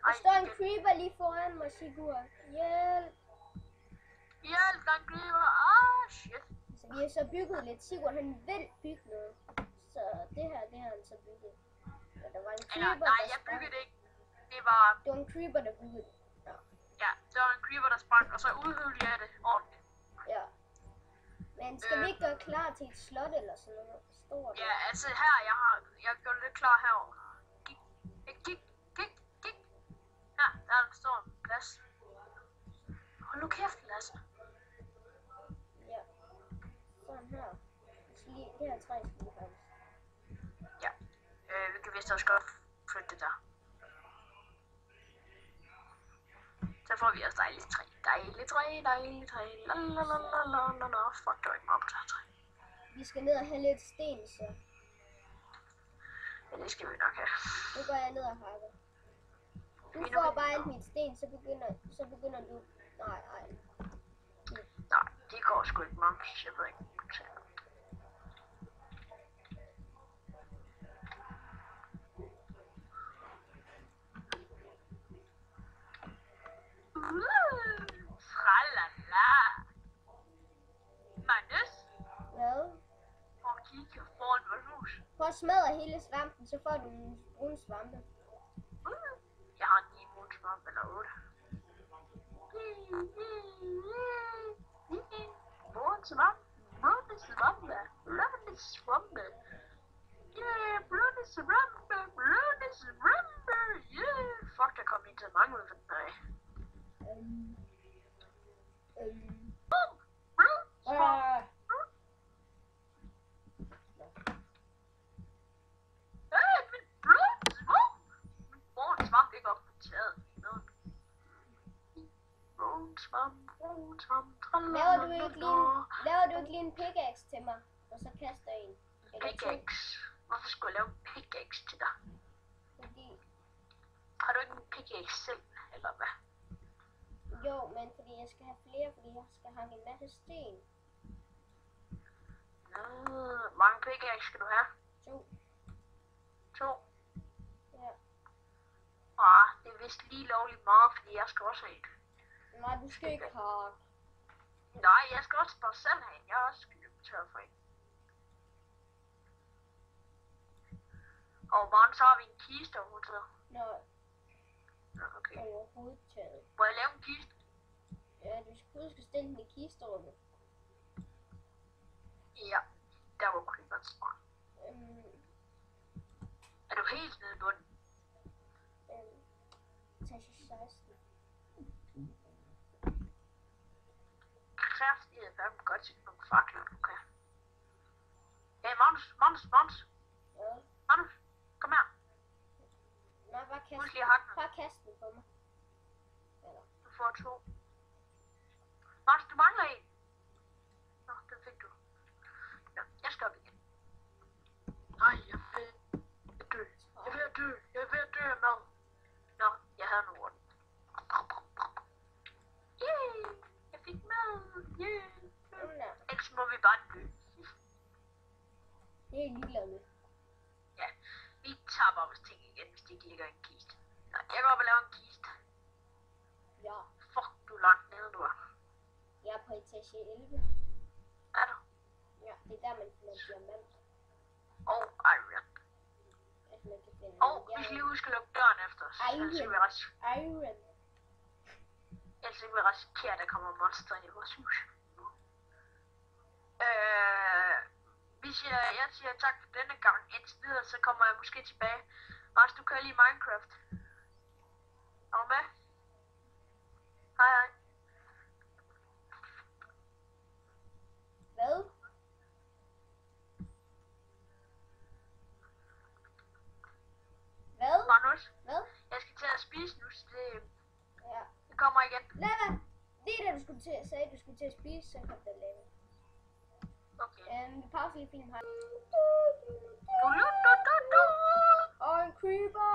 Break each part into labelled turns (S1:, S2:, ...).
S1: Der står en creeper lige foran mig, Sigurd. Hjælp!
S2: Hjælp, der er en creeper. Ah, shit.
S1: Så vi har så bygget lidt. Sigurd, han vil bygge noget. Så det har han så bygget. Og der var en creeper,
S2: Nej, jeg byggede det ikke. Det var
S1: en creeper, der byggede det.
S2: Ja, der var en creeper, der sprang, og så udhøvede jeg det ordentligt.
S1: Ja. Men skal vi ikke gøre klar til et slot eller sådan noget stort?
S2: Ja, altså her, jeg gør det klar herovre. Kig. Her, der er en stor plads. Hold nu kæft, Lasse.
S1: Ja. Sådan her. Det her træ skal vi have.
S2: Ja, vi kan vist også godt flytte det der. Så får vi også dejligt træ. Dejligt træ. Lalalala. Fuck, der var ikke meget på det her træ.
S1: Vi skal ned og have lidt sten, så.
S2: Ja, det skal vi nok have.
S1: Nu går jeg ned og hakker. Du får bare alt mit sten, så begynder du. Nej.
S2: Nej, det går sgu ikke, Mums. Jeg ved ikke. Tralala. Magnus?
S1: Hvad?
S2: Prøv at kigge foran vores hus.
S1: Prøv at smadre hele svampen, så får du en brun svampe.
S2: Jeg har 9 brun svampe eller 8. Brun svampe. Yeah, brune svampe. Yeah. Fuck, der kom ikke så mange ud for den her.
S1: Laver du ikke lige en pickaxe til mig, og så kaster jeg en?
S2: Pickaxe? Hvorfor skulle jeg lave en pickaxe til dig?
S1: Fordi...
S2: Har du ikke en pickaxe selv, eller hvad?
S1: Jo, men fordi jeg skal have flere, fordi jeg skal hakke en masse sten.
S2: Mange pickaxe skal du have? 2.
S1: Ja.
S2: Det er vist lige lovligt meget, fordi jeg skal også have et.
S1: Nej, du skal ikke hakke.
S2: Nej, jeg skal også bare selv have en. Jeg er også tør for en. Og hvordan så har vi en kiste overhovedet?
S1: Nej.
S2: Okay.
S1: Overhovedet taget.
S2: Må jeg lave en kiste?
S1: Ja, du skal huske at stille den i kisterummet.
S2: Ja, der var creeperen smart. Er du helt nede i bunden?
S1: Etage 16.
S2: Kræft, jeg er godt til nogle fakler, du kan. Hey, Magnus.
S1: Ja.
S2: Magnus, kom her.
S1: Nej, bare kast den på mig. Eller.
S2: Du får 2. Magnus, du mangler en. Nå, den fik du. Ja, jeg skal op igen. Nej, jeg er ved at dø af mad. Nå, jeg havde nu orden. Yay, jeg fik mad. Yeah. Ellers må vi bare dø.
S1: Det er ligeglad med.
S2: Ja, vi tager bare vores ting igen, hvis de ikke ligger i en kiste. Nej, jeg går op og laver en kiste.
S1: Ja.
S2: Fuck, du er langt nede, du er.
S1: Jeg er på etage 11.
S2: Er du?
S1: Ja, det er der, man finder diamant.
S2: Og iron.
S1: Altså, man kan finde
S2: Vi skal lige huske at lukke døren efter os.
S1: Iron.
S2: Ellers vil vi risikere, at der kommer monster ind i vores hus. Jeg siger tak for denne gang. Indtil videre, så kommer jeg måske tilbage. Mars, du kan lide Minecraft. Er du med? Hej.
S1: Hvad?
S2: Magnus?
S1: Hvad?
S2: Jeg skal til at spise nu, så det kommer igen.
S1: Lava! Lige da du skulle til at spise, så kom der lava.
S2: Okay.
S1: Vi pauser lige filmen her. Og en creeper!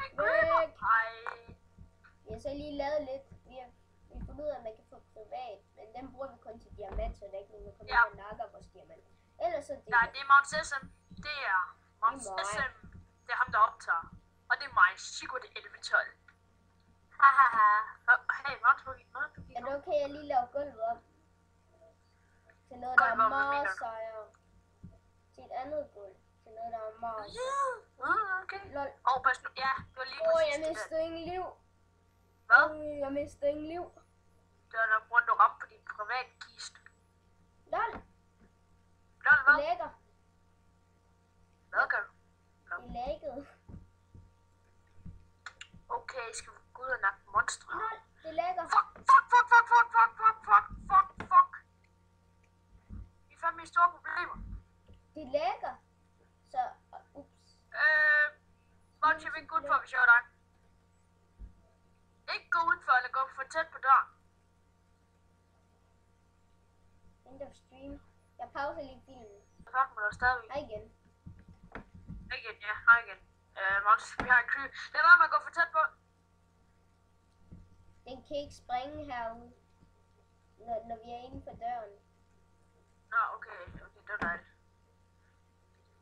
S2: En creeper! Hej!
S1: Vi har så lige lavet lidt. Vi har fundet ud af, at man kan få privat, men den bruger vi kun til diamant, så der er ikke nogen, der kommer ind og nakker vores diamant. Ellers så det...
S2: Nej, det er Mount Sesam. Det er Mount Sesam. Det er ham, der optager. Og det er mig, Sigurd 1112. Hahaha. Hey, hvad
S1: Er det okay, jeg lige laver gulvet om? Til noget, der er
S2: Gulvet om, hvad mener
S1: meget
S2: du?
S1: sejere. Til et andet gulv. Til noget, der er meget
S2: Okay.
S1: Lol.
S2: Pas nu. Ja, det var lige
S1: Åh,
S2: præcis
S1: jeg
S2: det der.
S1: mistede ingen liv.
S2: Hvad?
S1: Jeg mistede ingen liv.
S2: Det var nok grund, du ramte på din private kiste.
S1: Lol,
S2: Lol,
S1: det
S2: hvad?
S1: lækker.
S2: Hvad gør du?
S1: Det lækkede.
S2: Okay, skal vi gå ud og nakke monstre?
S1: Lol, det lækker.
S2: Fuck. Vi er fandme i store problemer.
S1: Det lækker. Så, ups.
S2: Monty, vi ikke gå udenfor, hvis jeg er dig. Ikke gå udenfor, eller gå for tæt på døren.
S1: End of stream. Jeg pauser lige filmen.
S2: Fuck mig, der stadigvæk.
S1: Hej igen.
S2: Igen, ja, hej igen. Monty, vi har en crew. Lad være med at gå for tæt på.
S1: Den kan ikke springe herude. Når vi er inde for døren.
S2: Nå, okay, det var dejligt.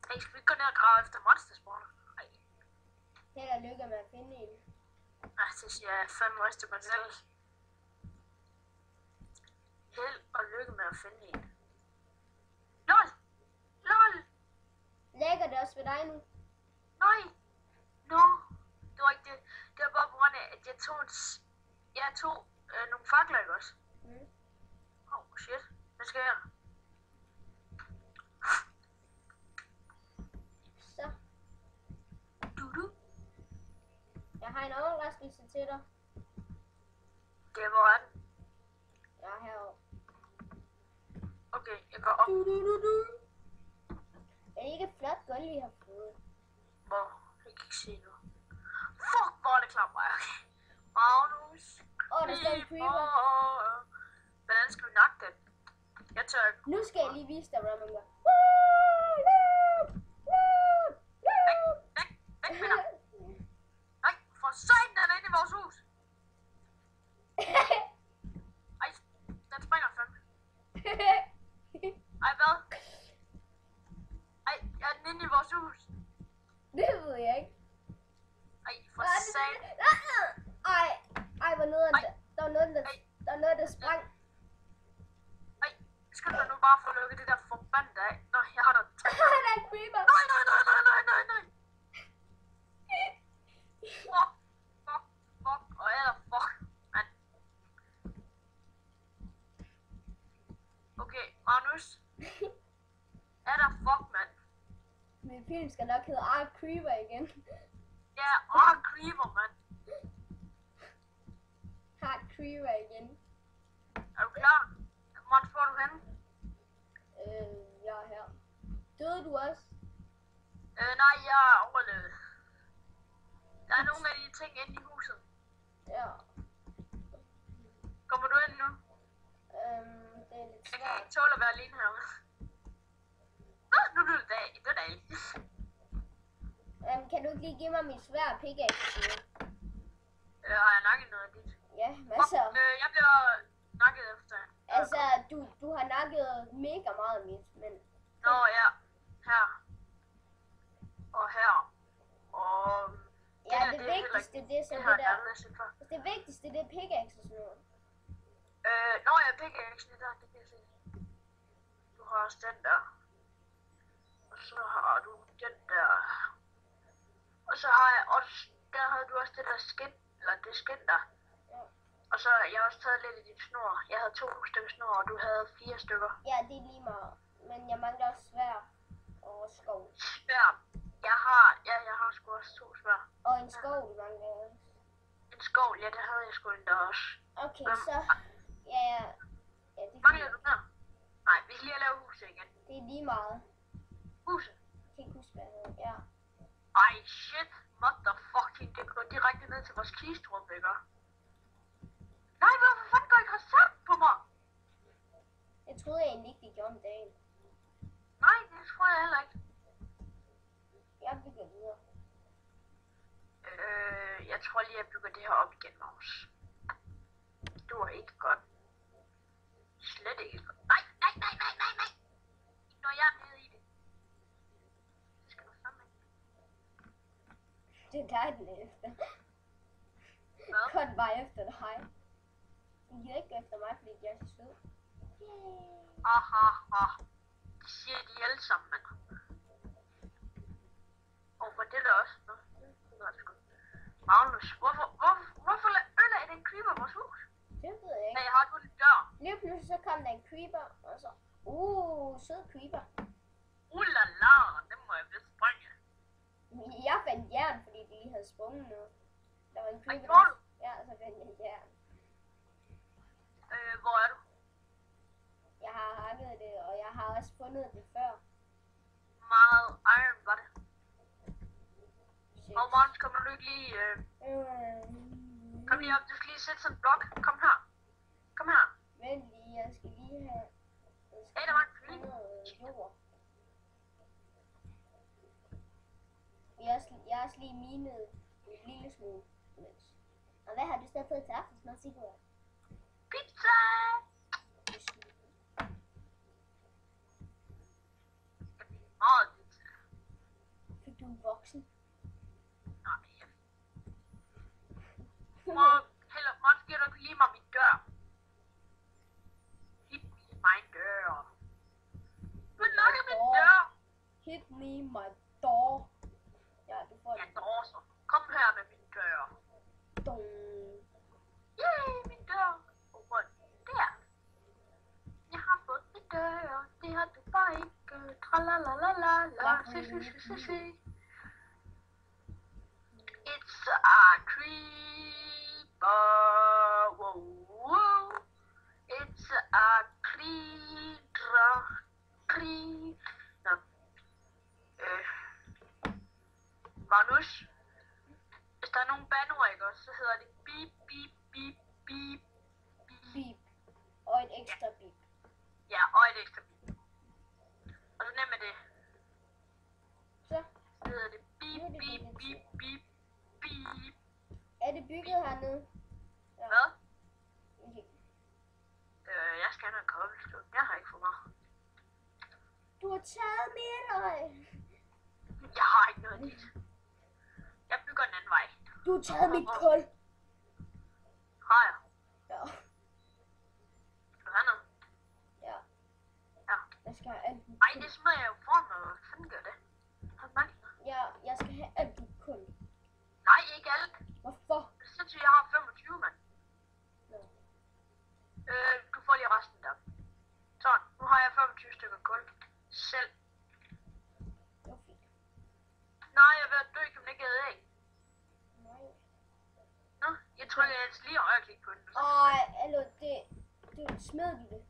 S2: Hey, skal vi ikke gå ned og grave efter monsterspawner? Nej,
S1: Held og lykke med at finde en.
S2: det siger jeg fandme også til mig selv. Held og lykke med at finde en. LOL!
S1: Lækker det også ved dig nu?
S2: Nej! No! Det var ikke det. Det var bare på grund af, at jeg tog nogle fakler, ikke også?
S1: Mm.
S2: Shit. Hvad skal jeg?
S1: Så,
S2: Du.
S1: jeg har en overraskelse til dig.
S2: Det er hvor er den?
S1: Jeg er herovre.
S2: Okay, jeg går op.
S1: Er det ikke et flot gulv, vi har fået?
S2: Hvor? Jeg kan ikke se nu. Fuck, hvor er det klart mig. Magnus.
S1: Der står en creeper.
S2: Hvordan skal vi nakke den? Jeg tør ikke.
S1: Nu skal jeg lige vise dig, hvordan man gør.
S2: Væk med dig. Nej, for satan, den er inde i vores hus. Ej, den springer fandme. Ej, hvad? Ej, er den inde i vores hus?
S1: Det ved jeg ikke.
S2: Ej, for satan.
S1: Ej, hvor noget der var noget, der sprang.
S2: Ej, skal du nu bare få lukket det der forbandede af? Nå, jeg har der 3.
S1: Der er en creeper.
S2: Nej. Fuck, og fuck, mand. Okay, Magnus. Er der fuck, mand?
S1: Min film skal nok hedde Ark Creeper igen.
S2: Ja, creeper, mand.
S1: Ark Creeper igen.
S2: Er du klar? Magnus, hvor er du henne?
S1: Jeg er her. Døde du også?
S2: Nej, jeg er overlevet. Der er nogle af de ting inde i huset.
S1: Ja.
S2: Kommer du ind nu?
S1: Det er lidt
S2: Jeg kan
S1: svært.
S2: ikke tåle at være alene herude. Nå, nu er det dag. Det er dejligt.
S1: Kan du ikke lige give mig mit svære pickaxe?
S2: Har jeg nakket noget af dit?
S1: Ja, masser.
S2: Jeg bliver nakket efter.
S1: Altså, du har nakket mega meget mit, men...
S2: Nå ja, her. Og her. Og...
S1: Ja,
S2: der,
S1: det
S2: er heller
S1: vigtigste,
S2: ikke-
S1: det er så
S2: det
S1: det
S2: har jeg
S1: der.
S2: aldrig set før.
S1: Det vigtigste, det er pickaxe og sådan noget.
S2: Nå ja, pickaxe, det der, det kan jeg se. Du har også den der. Og så har du den der. Og så har jeg også, der havde du også det der skin, eller det skin der.
S1: Ja.
S2: Og så har jeg også taget lidt i din snor. Jeg havde 2 stykker snor, og du havde 4 stykker.
S1: Ja, det er lige meget. Men jeg mangler også svær og skov.
S2: Svær. Jeg har sgu også 2 svær.
S1: Og en skov, du mangler også.
S2: En skov, ja, det havde jeg sgu endda også.
S1: Okay, så... Ja, det
S2: Mangler du mere? Nej, vi skal lige have lavet huset igen.
S1: Det er lige meget.
S2: Huset?
S1: Jeg kan ikke huske, hvad det hedder. Ja.
S2: Ej, shit. Motherfucking, det går direkte ned til vores kisterum, ikke? Nej, hvorfor fanden går I koncept på mig?
S1: Jeg troede egentlig ikke, det gjorde om dagen.
S2: Nej, det tror jeg heller ikke.
S1: Jeg bygger videre.
S2: Jeg tror lige, jeg bygger det her op igen, Magnus. Det var ikke godt. Slet ikke godt. Nej. Når jeg er nede i det. Det skal du fandme ikke.
S1: Det er dig, den er efter.
S2: Hvad?
S1: Kun var efter dig. Den gider ikke gå efter mig, fordi jeg er så sød.
S2: Aha, det siger de alle sammen, mand. Og for det er der også noget. Det er sgu. Magnus, hvorfor ødelagde den creeper vores hus?
S1: Det ved jeg ikke.
S2: Nej, har du en dør?
S1: Lige pludselig så kom der en creeper, og så... sød creeper.
S2: La, den må jeg vist springe.
S1: Jeg fandt jern, fordi de lige havde sprunget noget. Der var en creeper.
S2: gjorde du?
S1: Ja, så fandt jeg jern.
S2: Hvor er du?
S1: Jeg har hakket det, og jeg har også fundet det før.
S2: Meget iron var det.
S1: Shit.
S2: Og Måns, kommer du ikke lige... Kom lige op, du skal lige sætte sådan en blok. Kom her. Kom her.
S1: Vent lige, jeg skal lige have...
S2: Hey, der var en kylling.
S1: Jord. Jeg har også lige minet en lille smule. Og hvad har du stadig fået til aftensmad, Sigurd?
S2: Pizza! Meget pizza.
S1: Fik du en voksen?
S2: Nej. Måns, giver du ikke lige mig min dør? Hit me my dør. Du lukker min dør.
S1: Hit me my door. Ja, du får
S2: Ja,
S1: den.
S2: dår så. Kom her med min dør.
S1: Dong.
S2: Yay, min dør. Og der. Jeg har fået min dør. Det har du bare ikke. Tralalalala. Se. It's a creeper. Whoa. It's a creeper. Nå. Magnus. Hvis der er nogle bandord, ikke også, så hedder det beep, beep, beep, beep,
S1: Beep. Og et ekstra beep.
S2: Ja, og et ekstra beep. Og så nemt med det. Så hedder det beep, beep, beep, beep, beep.
S1: Er det bygget hernede? Ja.
S2: Hvad?
S1: Okay.
S2: Jeg skal have noget cobblestone. Jeg har ikke for meget.
S1: Du har taget mit øje.
S2: Jeg har ikke noget dit. Jeg bygger en anden vej.
S1: Du har taget mit kul.
S2: Har jeg?
S1: Ja.
S2: Skal du have noget?
S1: Ja.
S2: Ja.
S1: Jeg skal have alt mit
S2: Ej,
S1: kul.
S2: det smider jeg jo for mig. Hvad fanden gør det? Har du mærket noget?
S1: Ja, jeg skal have alt mit kul.
S2: Nej, ikke alt.
S1: Hvorfor?
S2: Det er sindssygt, jeg har 25, mand.
S1: Nå.
S2: Du får lige resten der. Sådan, nu har jeg 25 stykker kul. Selv.
S1: Det var fint.
S2: Nej, jeg er ved at dø, kan man ikke æde æg.
S1: Nej.
S2: Nå, jeg trykker altså lige højreklik på den.
S1: Hallo, det smed du det.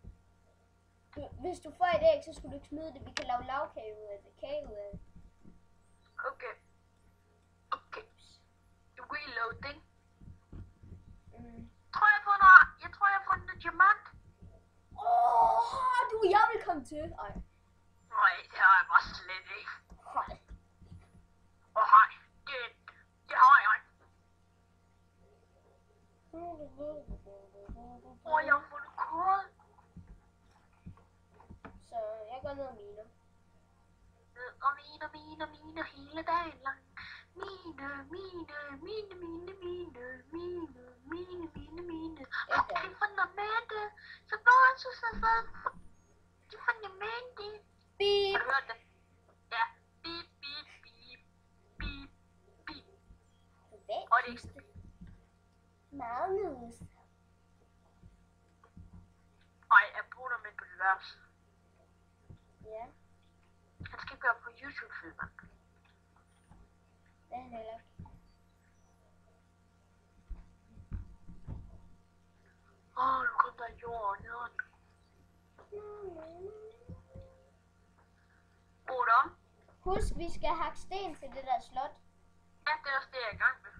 S1: Hvis du får et æg, så skulle du ikke smide det. Vi kan lave lavkage ud af det. Kage ud af det.
S2: Okay. Reloading. Jeg tror, jeg har fundet en diamant.
S1: Du og jeg vil komme til. Ej.
S2: Nej, det har jeg bare slet ikke.
S1: Hej.
S2: Hej, det har jeg ikke. Jeg har fundet kul.
S1: Så jeg går ned og miner.
S2: Og miner hele dagen lang. Mine. Og det er fundamente. Så bare så det er fundamente.
S1: Beep.
S2: Har du hørt det? Ja. Beep, beep, beep, beep, beep. Og det er ikke
S1: Magnus.
S2: Ej, jeg bruger dem ind på det værelse.
S1: Ja,
S2: Han skal gøre på YouTube-filmen.
S1: det er han heller ikke.
S2: Nu kom der jord ned. Oder?
S1: Husk, vi skal hakke sten til det der slot.
S2: Ja, det er også det, jeg er i gang med.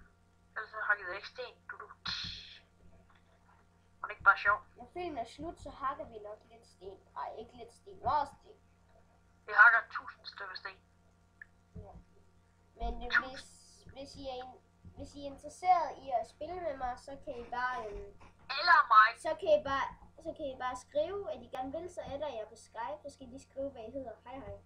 S2: Ellers så hakkede jeg ikke sten. Du. Og det er ikke bare sjov.
S1: Når filmen er slut, så hakker vi nok lidt sten. Ej, ikke lidt sten. Meget sten.
S2: Vi hakker 1000 stykker sten.
S1: Ja. Men hvis I er interesseret i at spille med mig, så kan I bare...
S2: Eller mig.
S1: Så kan I bare skrive, at I gerne vil, så adder jeg på Skype. Så skal I lige skrive, hvad I hedder. Hej hej.